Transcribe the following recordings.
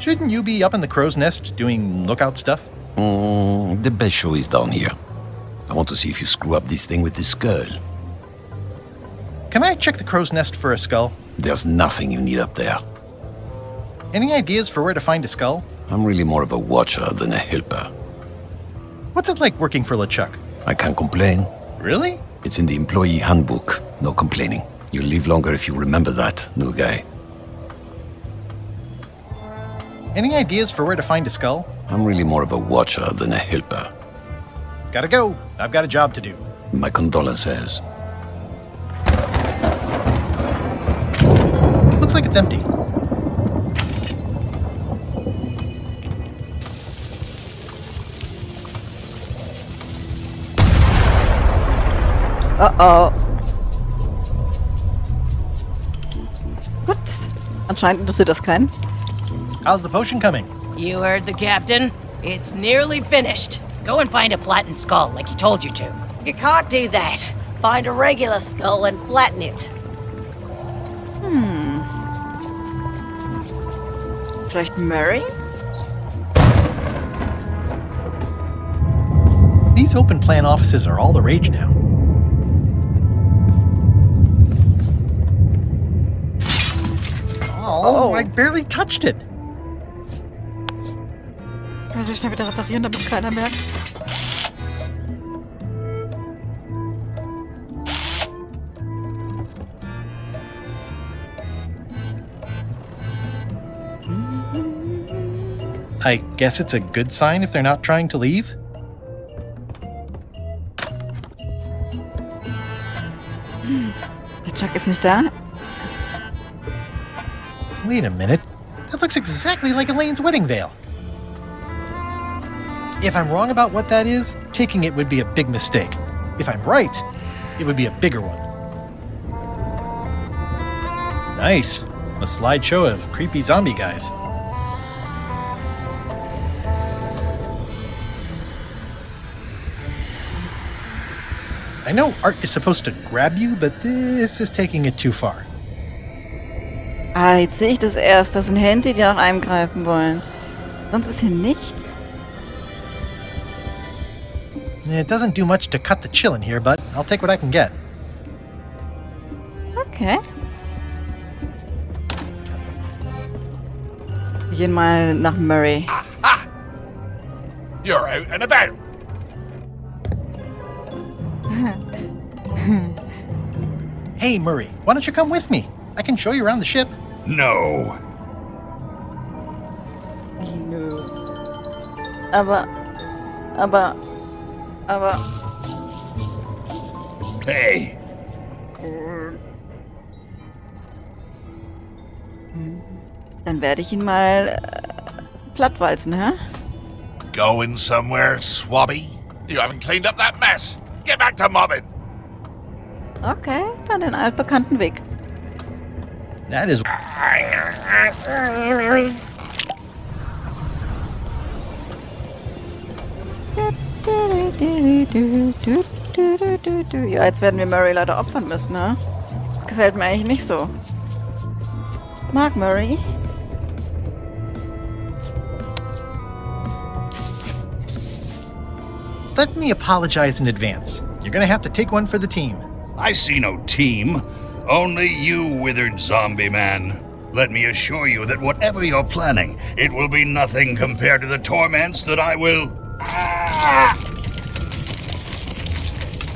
Shouldn't you be up in the crow's nest doing lookout stuff? The best show is down here. I want to see if you screw up this thing with this girl. Can I check the crow's nest for a skull? There's nothing you need up there. Any ideas for where to find a skull? I'm really more of a watcher than a helper. What's it like working for LeChuck? I can't complain. Really? It's in the employee handbook. No complaining. You'll live longer if you remember that, new guy. Any ideas for where to find a skull? I'm really more of a watcher than a helper. Gotta go. I've got a job to do. My condolences. Looks like it's empty. Oh. Gut. Anscheinend interessiert das keinen. How's the potion coming? You heard the captain. It's nearly finished. Go and find a flattened skull like he told you to. You can't do that. Find a regular skull and flatten it. Vielleicht Mary? These open plan offices are all the rage now. Oh, I barely touched it. Ich muss schnell wieder reparieren, damit keiner merkt. I guess it's a good sign if they're not trying to leave. Der Chuck ist nicht da. Wait a minute. That looks exactly like Elaine's wedding veil. If I'm wrong about what that is, taking it would be a big mistake. If I'm right, it would be a bigger one. Nice. A slideshow of creepy zombie guys. I know art is supposed to grab you, but this is taking it too far. Ah, jetzt sehe ich das erst. Das sind Hände, die nach einem greifen wollen. Sonst ist hier nichts. It doesn't do much to cut the chill in here, but I'll take what I can get. Okay. Wir gehen mal nach Murray. Aha! You're out and about. Hey, Murray, why don't you come with me? I can show you around the ship. No. Nö. Aber. Hey. Dann werde ich ihn mal plattwalzen, hä? Going somewhere, swabby? You haven't cleaned up that mess. Get back to mobbing. Okay, dann den altbekannten Weg. That is... Ja, jetzt werden wir Murray leider opfern müssen, ne? Das gefällt mir eigentlich nicht so. Mag Murray. Let me apologize in advance. You're gonna have to take one for the team. I see no team. Only you, withered zombie man. Let me assure you that whatever you're planning, it will be nothing compared to the torments that I will...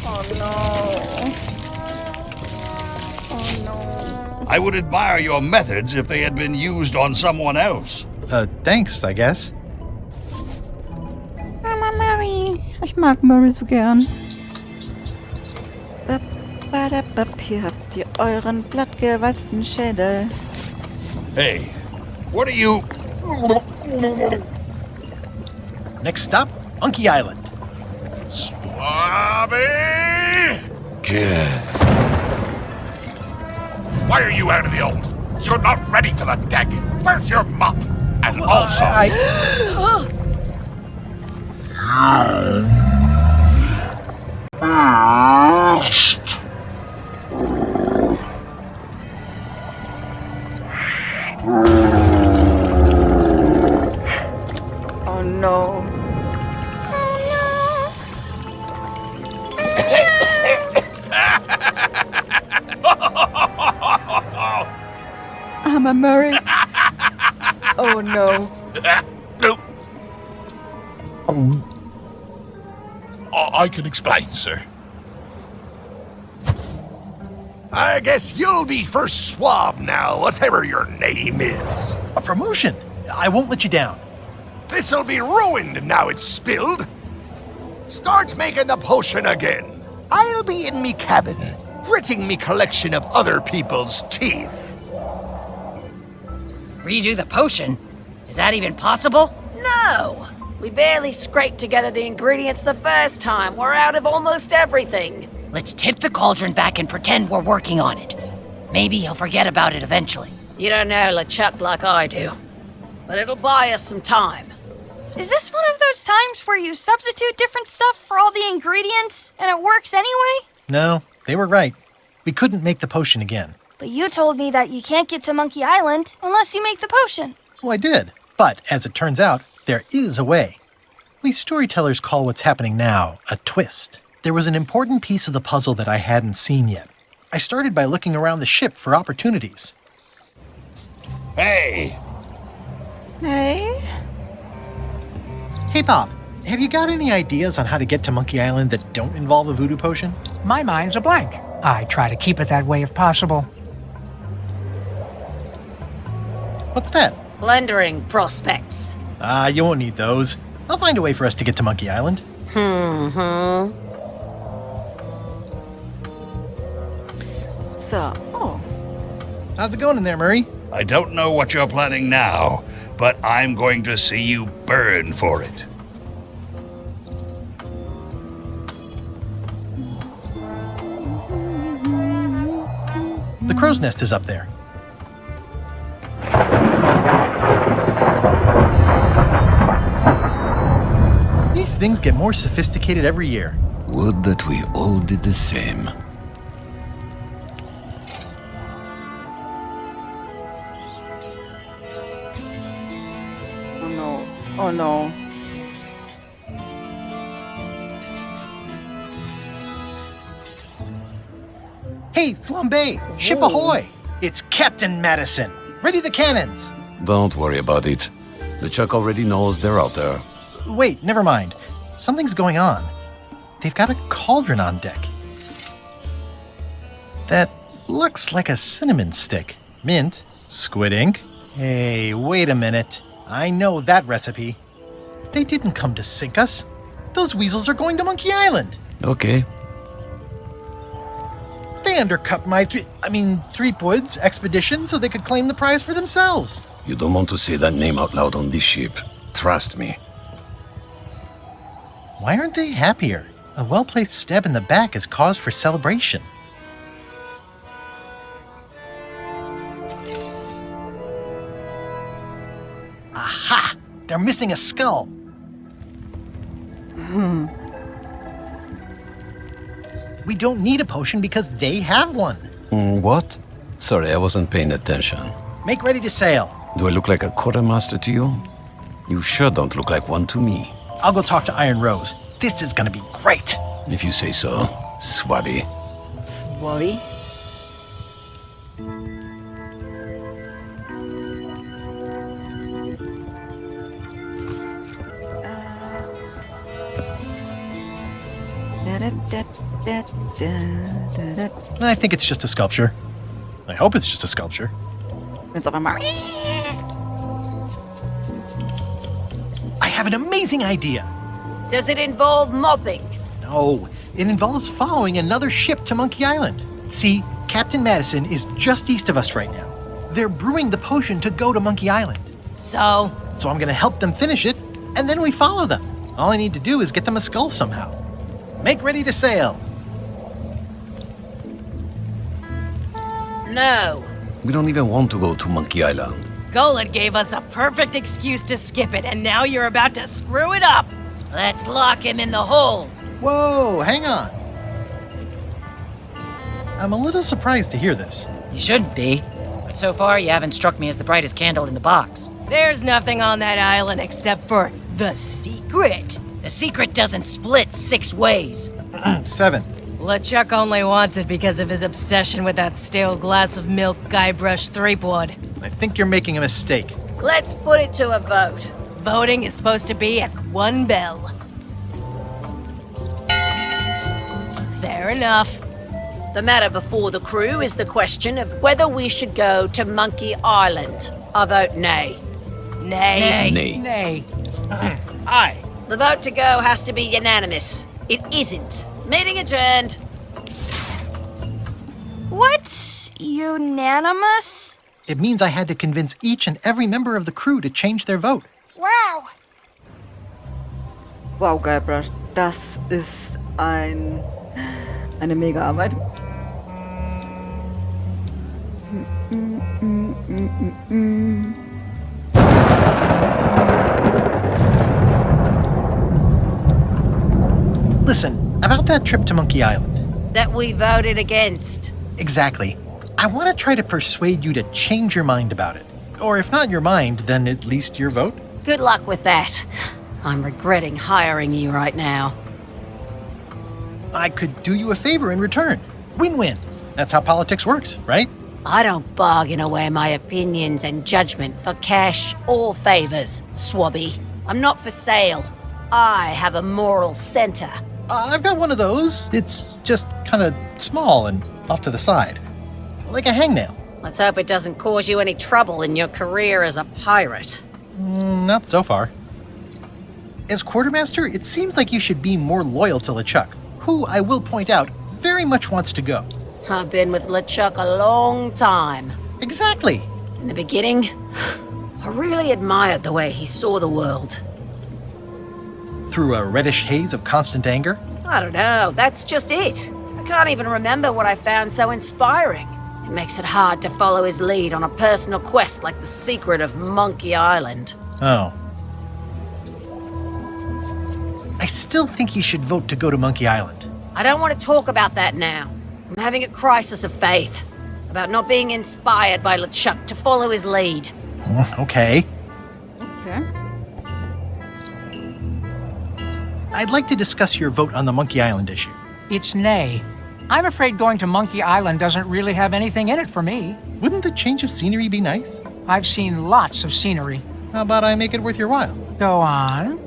Oh no. Oh no. I would admire your methods if they had been used on someone else. Thanks, I guess. Mama Murray. Ich mag Murray so gern. Hier habt ihr euren blattgewalzten Schädel. Hey, what are you... Next stop, Monkey Island. Swabby! Why are you out of the old? You're not ready for the deck. Where's your mop? And also... no. I'm Murray. Oh no. No. I can explain, sir. I guess you'll be first swab now, whatever your name is. A promotion! I won't let you down. This'll be ruined now it's spilled. Start making the potion again. I'll be in me cabin, gritting me collection of other people's teeth. Redo the potion? Is that even possible? No! We barely scraped together the ingredients the first time. We're out of almost everything. Let's tip the cauldron back and pretend we're working on it. Maybe he'll forget about it eventually. You don't know LeChuck like I do. But it'll buy us some time. Is this one of those times where you substitute different stuff for all the ingredients and it works anyway? No, they were right. We couldn't make the potion again. But you told me that you can't get to Monkey Island unless you make the potion. Well, I did. But as it turns out, there is a way. We storytellers call what's happening now a twist. There was an important piece of the puzzle that I hadn't seen yet. I started by looking around the ship for opportunities. Hey! Hey? Hey, Bob, have you got any ideas on how to get to Monkey Island that don't involve a voodoo potion? My mind's a blank. I try to keep it that way if possible. What's that? Plundering prospects. You won't need those. I'll find a way for us to get to Monkey Island. So, How's it going in there, Murray? I don't know what you're planning now, but I'm going to see you burn for it. The crow's nest is up there. These things get more sophisticated every year. Would that we all did the same. oh no. Oh no. Hey, Flambe! Ship ahoy! It's Captain Madison. Ready the cannons! Don't worry about it. LeChuck already knows they're out there. Wait, never mind. Something's going on. They've got a cauldron on deck. That looks like a cinnamon stick. Mint, squid ink. Hey, wait a minute. I know that recipe. They didn't come to sink us. Those weasels are going to Monkey Island. Okay. They undercut my Threepwood's expedition so they could claim the prize for themselves. You don't want to say that name out loud on this ship. Trust me. Why aren't they happier? A well-placed stab in the back is cause for celebration. Aha! They're missing a skull. We don't need a potion because they have one. What? Sorry, I wasn't paying attention. Make ready to sail. Do I look like a quartermaster to you? You sure don't look like one to me. I'll go talk to Iron Rose. This is gonna be great. If you say so, Swabby. Swabby? I think it's just a sculpture. I hope it's just a sculpture. It's up a mark. I have an amazing idea. Does it involve mobbing? No, it involves following another ship to Monkey Island. See, Captain Madison is just east of us right now. They're brewing the potion to go to Monkey Island. So, I'm gonna help them finish it, and then we follow them. All I need to do is get them a skull somehow. Make ready to sail. No. We don't even want to go to Monkey Island. Golan gave us a perfect excuse to skip it, and now you're about to screw it up. Let's lock him in the hold. Whoa, hang on. I'm a little surprised to hear this. You shouldn't be. But so far, you haven't struck me as the brightest candle in the box. There's nothing on that island except for The secret? The secret doesn't split 6 ways. 7. LeChuck only wants it because of his obsession with that stale glass of milk Guybrush Threepwood. I think you're making a mistake. Let's put it to a vote. Voting is supposed to be at 1 bell. Fair enough. The matter before the crew is the question of whether we should go to Monkey Island. I vote nay. Nay. Nay. Nay. Aye. The vote to go has to be unanimous. It isn't. Meeting adjourned. What? Unanimous? It means I had to convince each and every member of the crew to change their vote. Wow. Wow, Guybrush, das ist eine mega Arbeit. Listen, about that trip to Monkey Island. That we voted against. Exactly. I want to try to persuade you to change your mind about it. Or if not your mind, then at least your vote. Good luck with that. I'm regretting hiring you right now. I could do you a favor in return. Win-win. That's how politics works, right? I don't bargain away my opinions and judgment for cash or favors, Swabby. I'm not for sale. I have a moral center. I've got one of those. It's just kind of small and off to the side. Like a hangnail. Let's hope it doesn't cause you any trouble in your career as a pirate. Not so far. As quartermaster, it seems like you should be more loyal to LeChuck, who, I will point out, very much wants to go. I've been with LeChuck a long time. Exactly. In the beginning, I really admired the way he saw the world. Through a reddish haze of constant anger? I don't know, that's just it. I can't even remember what I found so inspiring. It makes it hard to follow his lead on a personal quest like the secret of Monkey Island. Oh. I still think you should vote to go to Monkey Island. I don't want to talk about that now. I'm having a crisis of faith about not being inspired by LeChuck to follow his lead. Okay. Okay. I'd like to discuss your vote on the Monkey Island issue. It's nay. I'm afraid going to Monkey Island doesn't really have anything in it for me. Wouldn't the change of scenery be nice? I've seen lots of scenery. How about I make it worth your while? Go on.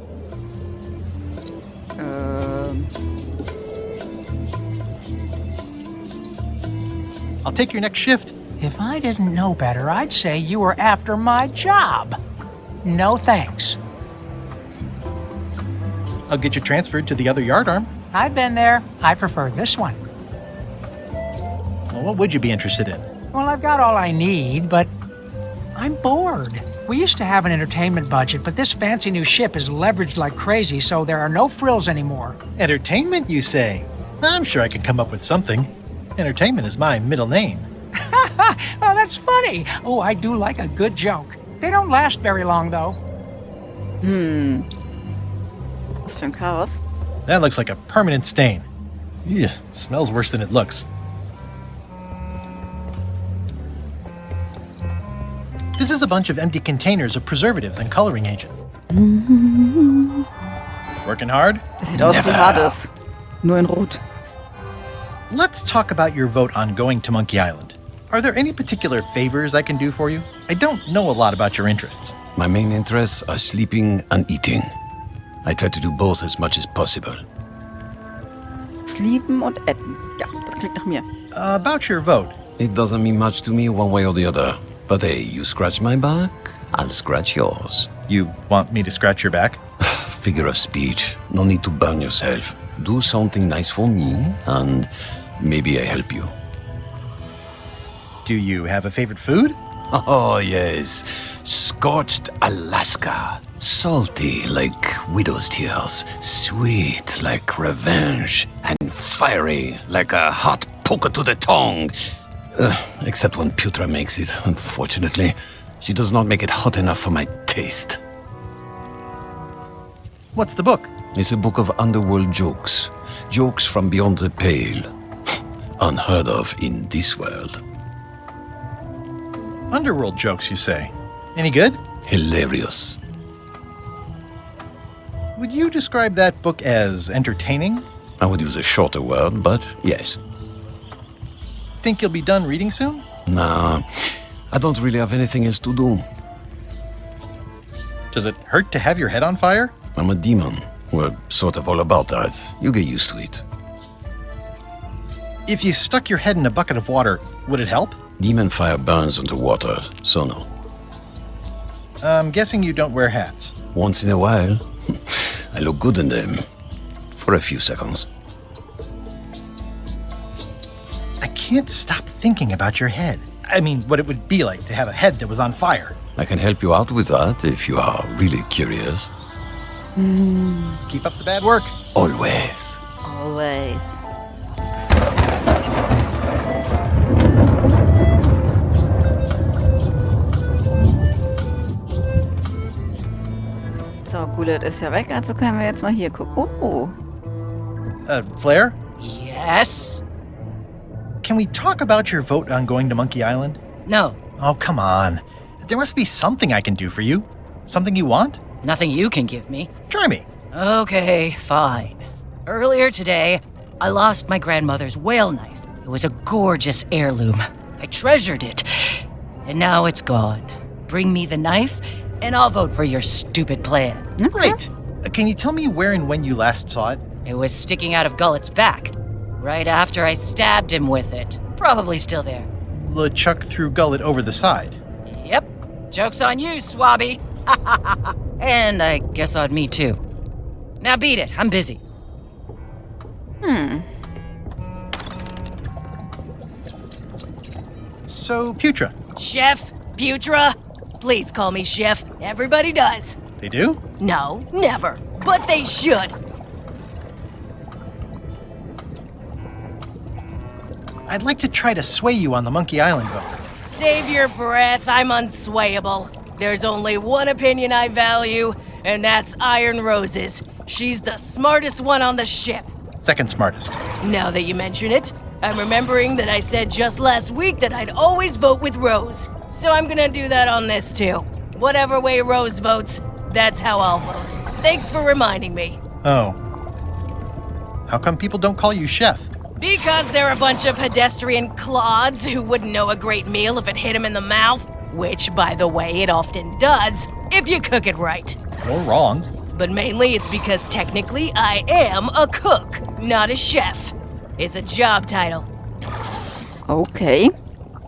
I'll take your next shift. If I didn't know better, I'd say you were after my job. No thanks. I'll get you transferred to the other yardarm. I've been there. I prefer this one. Well, what would you be interested in? Well, I've got all I need, but I'm bored. We used to have an entertainment budget, but this fancy new ship is leveraged like crazy, so there are no frills anymore. Entertainment, you say? I'm sure I can come up with something. Entertainment is my middle name. Oh, that's funny. Oh, I do like a good joke. They don't last very long, though. Was für ein Chaos. That looks like a permanent stain. Ew, smells worse than it looks. This is a bunch of empty containers of preservatives and coloring agent. Working hard? Das sieht aus wie Hades. Nur in Rot. Let's talk about your vote on going to Monkey Island. Are there any particular favors I can do for you? I don't know a lot about your interests. My main interests are sleeping and eating. I try to do both as much as possible. Sleepen und essen. Ja, das klingt nach mir. About your vote. It doesn't mean much to me one way or the other. But hey, you scratch my back, I'll scratch yours. You want me to scratch your back? Figure of speech. No need to burn yourself. Do something nice for me, and maybe I help you. Do you have a favorite food? Oh, yes. Scorched Alaska. Salty like widow's tears. Sweet like revenge. And fiery like a hot poker to the tongue. Except when Putra makes it, unfortunately. She does not make it hot enough for my taste. What's the book? It's a book of underworld jokes. Jokes from beyond the pale. Unheard of in this world. Underworld jokes, you say? Any good? Hilarious. Would you describe that book as entertaining? I would use a shorter word, but yes. Think you'll be done reading soon? Nah, I don't really have anything else to do. Does it hurt to have your head on fire? I'm a demon. We're sort of all about that. You get used to it. If you stuck your head in a bucket of water, would it help? Demon fire burns underwater, so no. I'm guessing you don't wear hats. Once in a while, I look good in them. For a few seconds. I can't stop thinking about your head. I mean, what it would be like to have a head that was on fire. I can help you out with that if you are really curious. Keep up the bad work. Always. Always. So, Gullet ist ja weg, also können wir jetzt mal hier gucken. Oh. Flair? Yes? Can we talk about your vote on going to Monkey Island? No. Oh, come on. There must be something I can do for you. Something you want? Nothing you can give me. Try me. Okay, fine. Earlier today, I lost my grandmother's whale knife. It was a gorgeous heirloom. I treasured it. And now it's gone. Bring me the knife, and I'll vote for your stupid plan. Great. Can you tell me where and when you last saw it? It was sticking out of Gullet's back, right after I stabbed him with it. Probably still there. LeChuck threw Gullet over the side. Yep. Joke's on you, Swabby. And I guess on me, too. Now beat it. I'm busy. So, Putra. Chef? Putra? Please call me Chef. Everybody does. They do? No, never. But they should. I'd like to try to sway you on the Monkey Island vote. Save your breath. I'm unswayable. There's only one opinion I value, and that's Iron Rose's. She's the smartest one on the ship. Second smartest. Now that you mention it, I'm remembering that I said just last week that I'd always vote with Rose. So I'm gonna do that on this too. Whatever way Rose votes, that's how I'll vote. Thanks for reminding me. Oh. How come people don't call you Chef? Because they're a bunch of pedestrian clods who wouldn't know a great meal if it hit them in the mouth. Which, by the way, it often does, if you cook it right. You're wrong. But mainly it's because technically I am a cook, not a chef. It's a job title. Okay.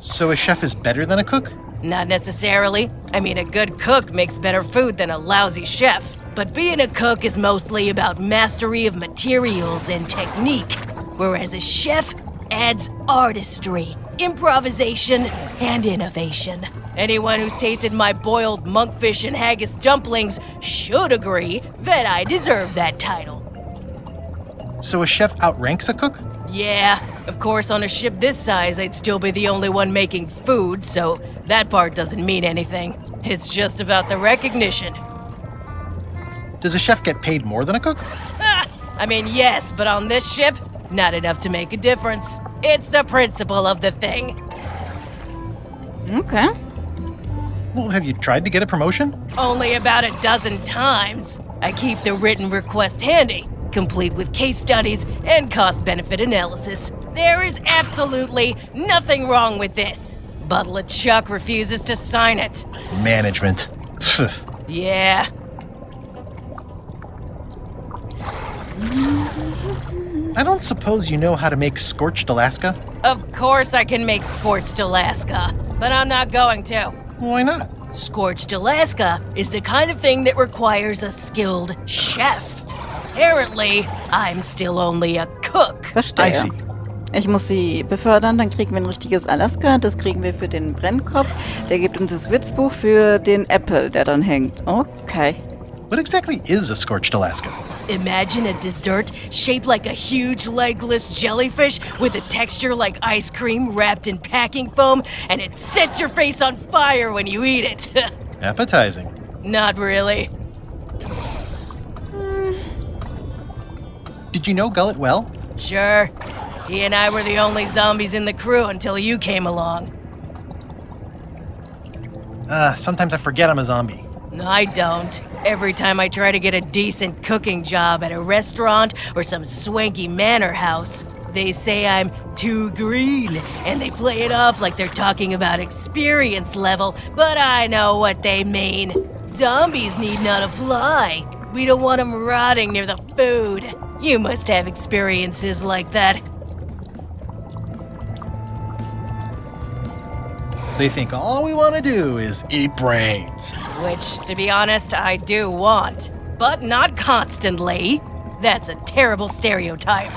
So a chef is better than a cook? Not necessarily. I mean, a good cook makes better food than a lousy chef. But being a cook is mostly about mastery of materials and technique, whereas a chef adds artistry, improvisation, and innovation. Anyone who's tasted my boiled monkfish and haggis dumplings should agree that I deserve that title. So a chef outranks a cook? Yeah, of course, on a ship this size, I'd still be the only one making food, so that part doesn't mean anything. It's just about the recognition. Does a chef get paid more than a cook? I mean, yes, but on this ship, not enough to make a difference. It's the principle of the thing. Okay. Well, have you tried to get a promotion? Only about a dozen times. I keep the written request handy, complete with case studies and cost-benefit analysis. There is absolutely nothing wrong with this. But LeChuck refuses to sign it. Management. Yeah. I don't suppose you know how to make scorched Alaska? Of course I can make Scorched Alaska, but I'm not going to. Why not? Scorched Alaska is the kind of thing that requires a skilled chef. Apparently, I'm still only a cook. Verstehe. I see. Ich muss sie befördern, dann kriegen wir ein richtiges Alaska. Das kriegen wir für den Brennkopf. Der gibt uns das Witzbuch für den Apple, der dann hängt. Okay. What exactly is a scorched Alaska? Imagine a dessert shaped like a huge legless jellyfish with a texture like ice cream wrapped in packing foam, and it sets your face on fire when you eat it. Appetizing. Not really. Did you know Gullet well? Sure. He and I were the only zombies in the crew until you came along. Sometimes I forget I'm a zombie. I don't. Every time I try to get a decent cooking job at a restaurant or some swanky manor house, they say I'm too green, and they play it off like they're talking about experience level, but I know what they mean. Zombies need not apply. We don't want them rotting near the food. You must have experiences like that. They think all we want to do is eat brains. Which, to be honest, I do want. But not constantly. That's a terrible stereotype.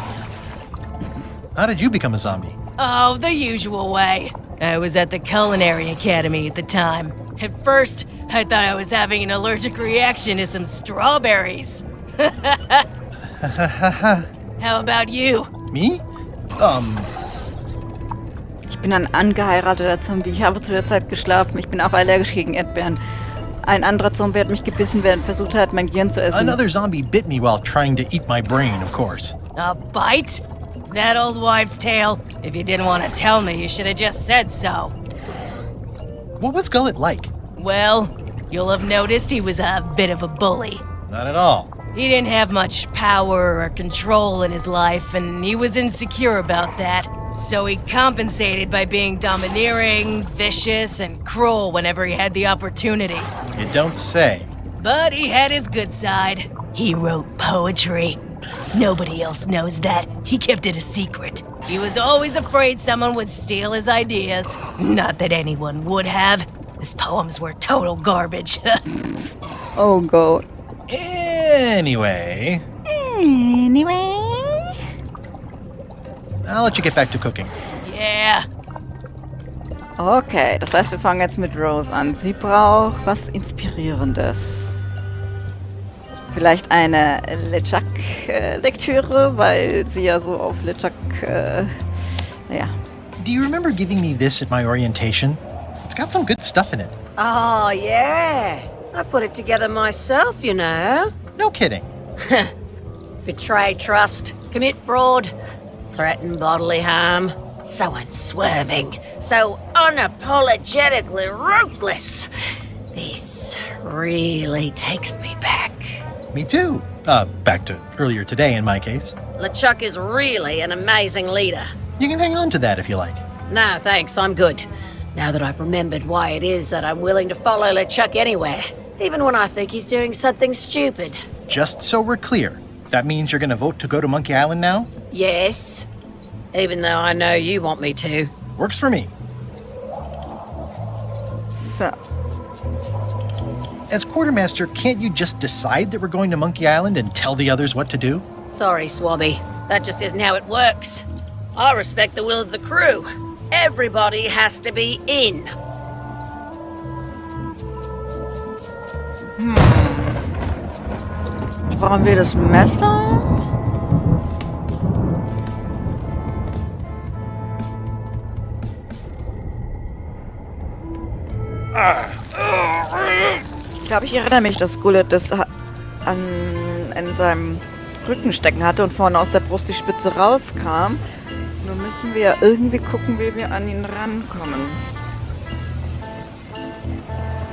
How did you become a zombie? Oh, the usual way. I was at the Culinary Academy at the time. At first, I thought I was having an allergic reaction to some strawberries. How about you? Me? Ich bin ein angeheirateter Zombie. Ich habe zu der Zeit geschlafen. Ich bin auch allergisch gegen Erdbeeren. Ein anderer Zombie hat mich gebissen, während er versucht hat, mein Gehirn zu essen. Another zombie bit me while trying to eat my brain, of course. A bite? That old wives' tale? If you didn't want to tell me, you should have just said so. What was Gullet like? Well, you'll have noticed he was a bit of a bully. Not at all. He didn't have much power or control in his life, and he was insecure about that. So he compensated by being domineering, vicious, and cruel whenever he had the opportunity. You don't say. But he had his good side. He wrote poetry. Nobody else knows that. He kept it a secret. He was always afraid someone would steal his ideas. Not that anyone would have. His poems were total garbage. Oh God. Anyway, I'll let you get back to cooking. Yeah. Okay, das heißt, wir fangen jetzt mit Rose an. Sie braucht was Inspirierendes. Vielleicht eine LeChuck-Lektüre, weil sie ja so auf LeChuck, ja. Do you remember giving me this at my orientation? It's got some good stuff in it. Oh, yeah. I put it together myself, you know. No kidding. Betray trust, commit fraud, threaten bodily harm. So unswerving, so unapologetically ruthless. This really takes me back. Me too. Back to earlier today in my case. LeChuck is really an amazing leader. You can hang on to that if you like. No, thanks, I'm good. Now that I've remembered why it is that I'm willing to follow LeChuck anywhere, even when I think he's doing something stupid. Just so we're clear, that means you're gonna vote to go to Monkey Island now? Yes, even though I know you want me to. Works for me. So. As quartermaster, can't you just decide that we're going to Monkey Island and tell the others what to do? Sorry, Swabby. That just isn't how it works. I respect the will of the crew. Everybody has to be in. Brauchen wir das Messer? Ich glaube, ich erinnere mich, dass Gullet das in seinem Rücken stecken hatte und vorne aus der Brust die Spitze rauskam. Nun müssen wir irgendwie gucken, wie wir an ihn rankommen.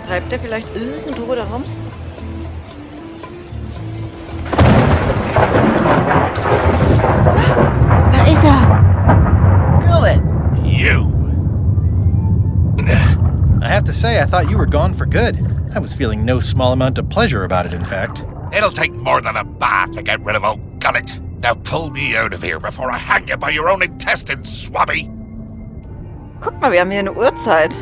Treibt er vielleicht irgendwo da rum? Da ist er! Gullet! You! I have to say, I thought you were gone for good. I was feeling no small amount of pleasure about it, in fact. It'll take more than a bath to get rid of old Gullet. Now pull me out of here before I hang you by your own intestines, Swabby! Guck mal, wir haben hier eine Uhrzeit.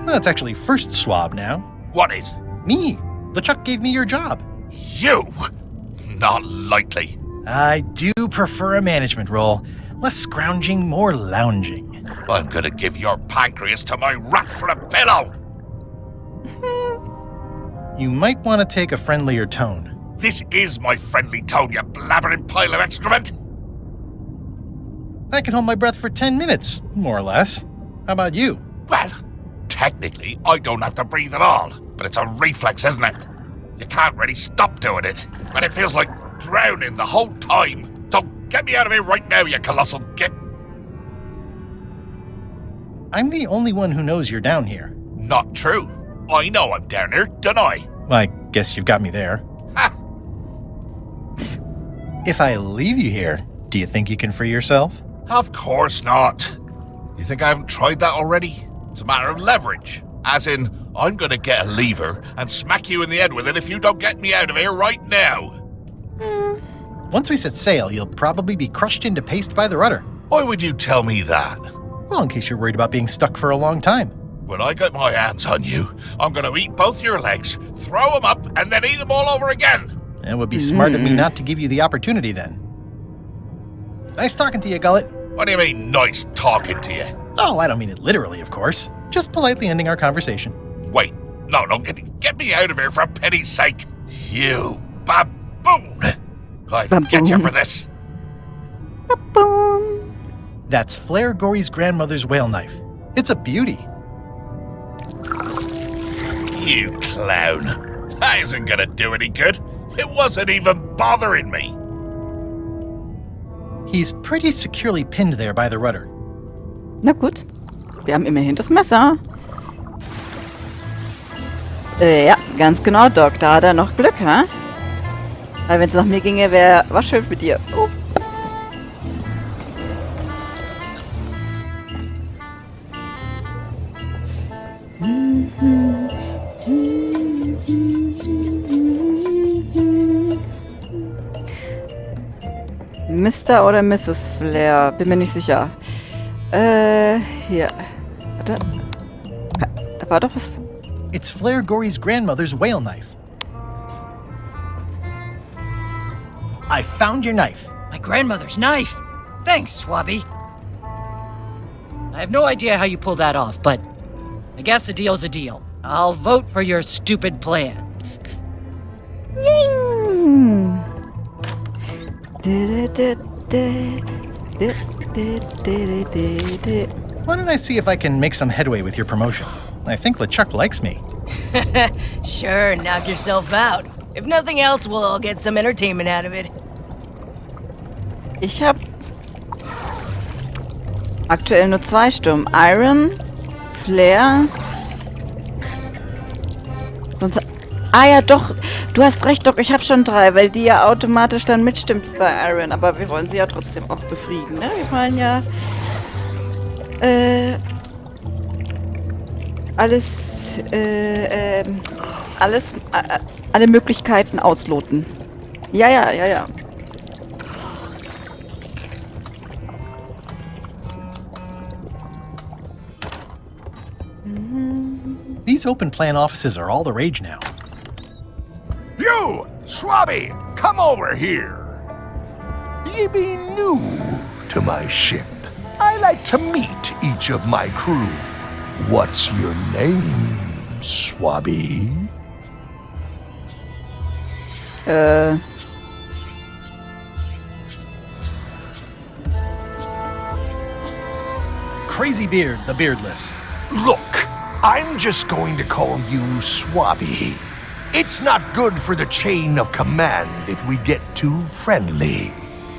Well, it's actually first swab now. What is? Me. LeChuck gave me your job. You? Not likely. I do prefer a management role. Less scrounging, more lounging. I'm gonna give your pancreas to my rat for a pillow! You might want to take a friendlier tone. This is my friendly tone, you blabbering pile of excrement! I can hold my breath for 10 minutes, more or less. How about you? Well, technically, I don't have to breathe at all, but it's a reflex, isn't it? You can't really stop doing it, but it feels like drowning the whole time. So get me out of here right now, you colossal git! I'm the only one who knows you're down here. Not true. I know I'm down here, don't I? I guess you've got me there. Ha! If I leave you here, do you think you can free yourself? Of course not. You think I haven't tried that already? It's a matter of leverage. As in, I'm gonna get a lever and smack you in the head with it if you don't get me out of here right now. Once we set sail, you'll probably be crushed into paste by the rudder. Why would you tell me that? Well, in case you're worried about being stuck for a long time. When I get my hands on you, I'm gonna eat both your legs, throw them up, and then eat them all over again. It would be smart of me not to give you the opportunity then. Nice talking to you, Gullet. What do you mean, nice talking to you? Oh, I don't mean it literally, of course. Just politely ending our conversation. Wait, no, get me out of here for a pity's sake. You baboon! I get you for this. Boom. That's Flair Gory's grandmother's whale knife. It's a beauty. You clown. That isn't gonna do any good. It wasn't even bothering me. He's pretty securely pinned there by the rudder. Na gut. Wir haben immerhin das Messer. Ja, ganz genau, Doc. Da hat er noch Glück, ha? Weil wenn es nach mir ginge, was schön mit dir. Oh. Mr. oder Mrs. Flair? Bin mir nicht sicher. Hier. Warte. Da war doch was. It's Flair Gory's grandmother's whale knife. I found your knife. My grandmother's knife. Thanks, Swabby. I have no idea how you pulled that off, but I guess a deal's a deal. I'll vote for your stupid plan. Why don't I see if I can make some headway with your promotion? I think LeChuck likes me. Sure, knock yourself out. If nothing else, we'll all get some entertainment out of it. Ich habe aktuell nur 2 Stimmen. Iron, Flair. Sonst. Ah ja, doch. Du hast recht, Doc. Ich habe schon 3, weil die ja automatisch dann mitstimmt bei Iron. Aber wir wollen sie ja trotzdem auch befrieden, ne? Wir wollen ja alle Möglichkeiten ausloten. Ja. These open plan offices are all the rage now. You, Swabby, come over here. Ye be new to my ship. I like to meet each of my crew. What's your name, Swabby? Crazy Beard, the beardless. Look, I'm just going to call you Swabby. It's not good for the chain of command if we get too friendly.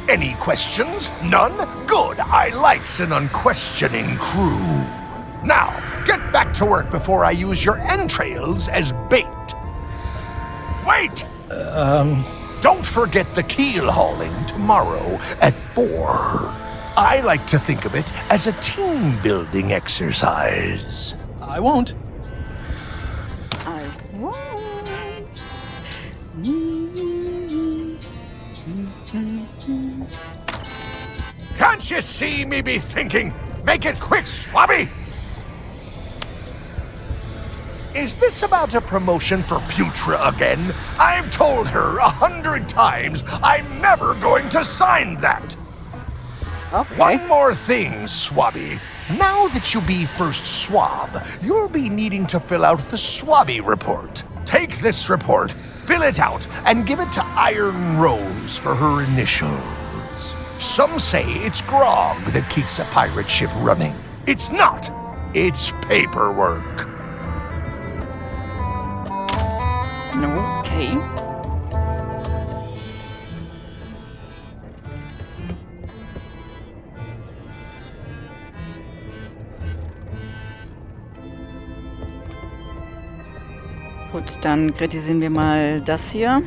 Any questions? None? Good. I likes an unquestioning crew. Now, get back to work before I use your entrails as bait. Wait! Don't forget the keel hauling tomorrow at 4. I like to think of it as a team-building exercise. I won't. Can't you see me be thinking? Make it quick, Swabby! Is this about a promotion for Putra again? I've told her 100 times I'm never going to sign that. Okay. One more thing, Swabby. Now that you'll be first swab, you'll be needing to fill out the Swabby report. Take this report, fill it out, and give it to Iron Rose for her initials. Some say it's grog that keeps a pirate ship running. It's not. It's paperwork. Okay. dann kritisieren wir mal das hier.